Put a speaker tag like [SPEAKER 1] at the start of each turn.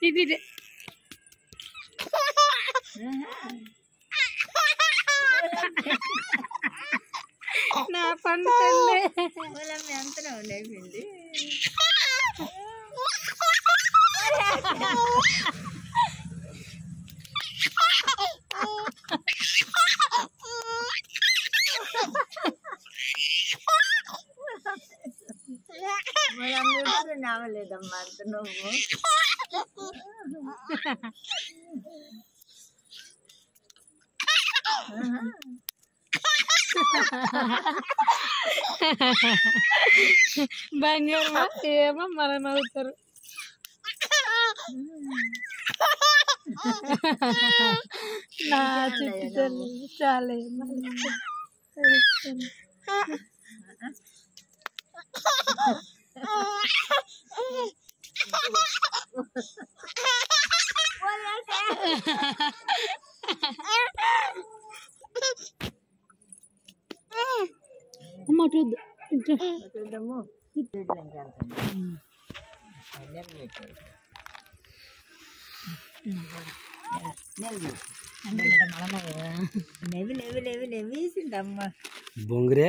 [SPEAKER 1] ఇది నా పండు తల్లి
[SPEAKER 2] ఎంతనే ఉండైపోయింది. నావలేదమ్మా అంత నువ్వు.
[SPEAKER 1] బంగారు ఏమో మన నవ్వుతారు. నా చిట్టి తల్లి చాలే అమ్మ చూద్దాము.
[SPEAKER 2] నెవ్వేసిందమ్మా
[SPEAKER 3] బొంగురే